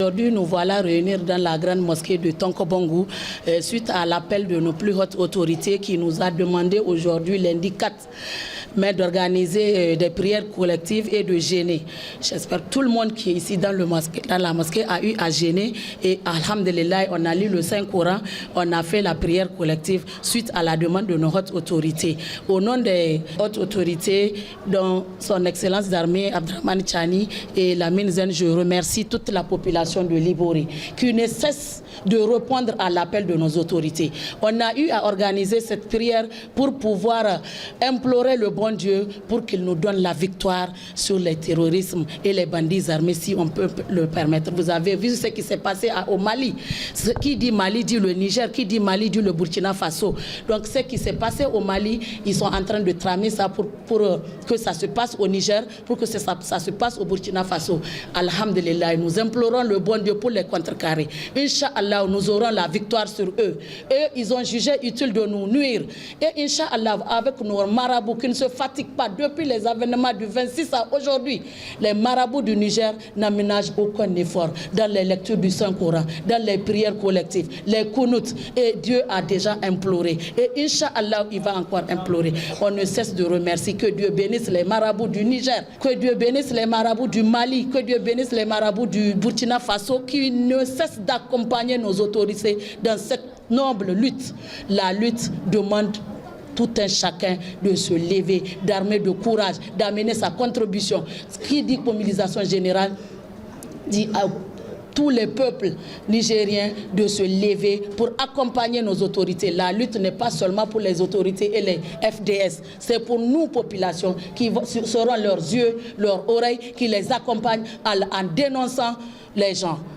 Aujourd'hui, nous voilà réunis dans la grande mosquée de Tonkobongo suite à l'appel de nos plus hautes autorités qui nous a demandé aujourd'hui, lundi 4 mai, d'organiser des prières collectives et de jeûner. J'espère que tout le monde qui est ici dans la mosquée a eu à jeûner et alhamdulillah, on a lu le Saint-Coran, on a fait la prière collective suite à la demande de nos hautes autorités. Au nom des hautes autorités, dont son Excellence d'armée Abdrahmane Tchani et la Zen, je remercie toute la population de Liboré qui ne cesse de répondre à l'appel de nos autorités. On a eu à organiser cette prière pour pouvoir implorer le bon Dieu pour qu'il nous donne la victoire sur le terrorisme et les bandits armés, si on peut le permettre. Vous avez vu ce qui s'est passé au Mali. Qui dit Mali dit le Niger, qui dit Mali dit le Burkina Faso. Donc ce qui s'est passé au Mali, ils sont en train de tramer ça pour que ça se passe au Niger, pour que ça se passe au Burkina Faso. Alhamdulillah, nous implorons le bon Dieu pour les contrecarrer. Inch'Allah, nous aurons la victoire sur eux. Et ils ont jugé utile de nous nuire. Et Inch'Allah, avec nos marabouts qui ne se fatiguent pas depuis les événements du 26 à aujourd'hui, les marabouts du Niger n'aménagent aucun effort dans les lectures du Saint-Coran, dans les prières collectives, les kunouts. Et Dieu a déjà imploré. Et Inch'Allah, il va encore implorer. On ne cesse de remercier. Que Dieu bénisse les marabouts du Niger, que Dieu bénisse les marabouts du Mali, que Dieu bénisse les marabouts du Burkina Faso qui ne cessent d'accompagner nos autorités dans cette noble lutte. La lutte demande tout un chacun de se lever, d'armer de courage, d'amener sa contribution. Ce qui dit mobilisation générale dit à tous les peuples nigériens de se lever pour accompagner nos autorités. La lutte n'est pas seulement pour les autorités et les FDS, c'est pour nous, populations, qui seront leurs yeux, leurs oreilles, qui les accompagnent en dénonçant les gens.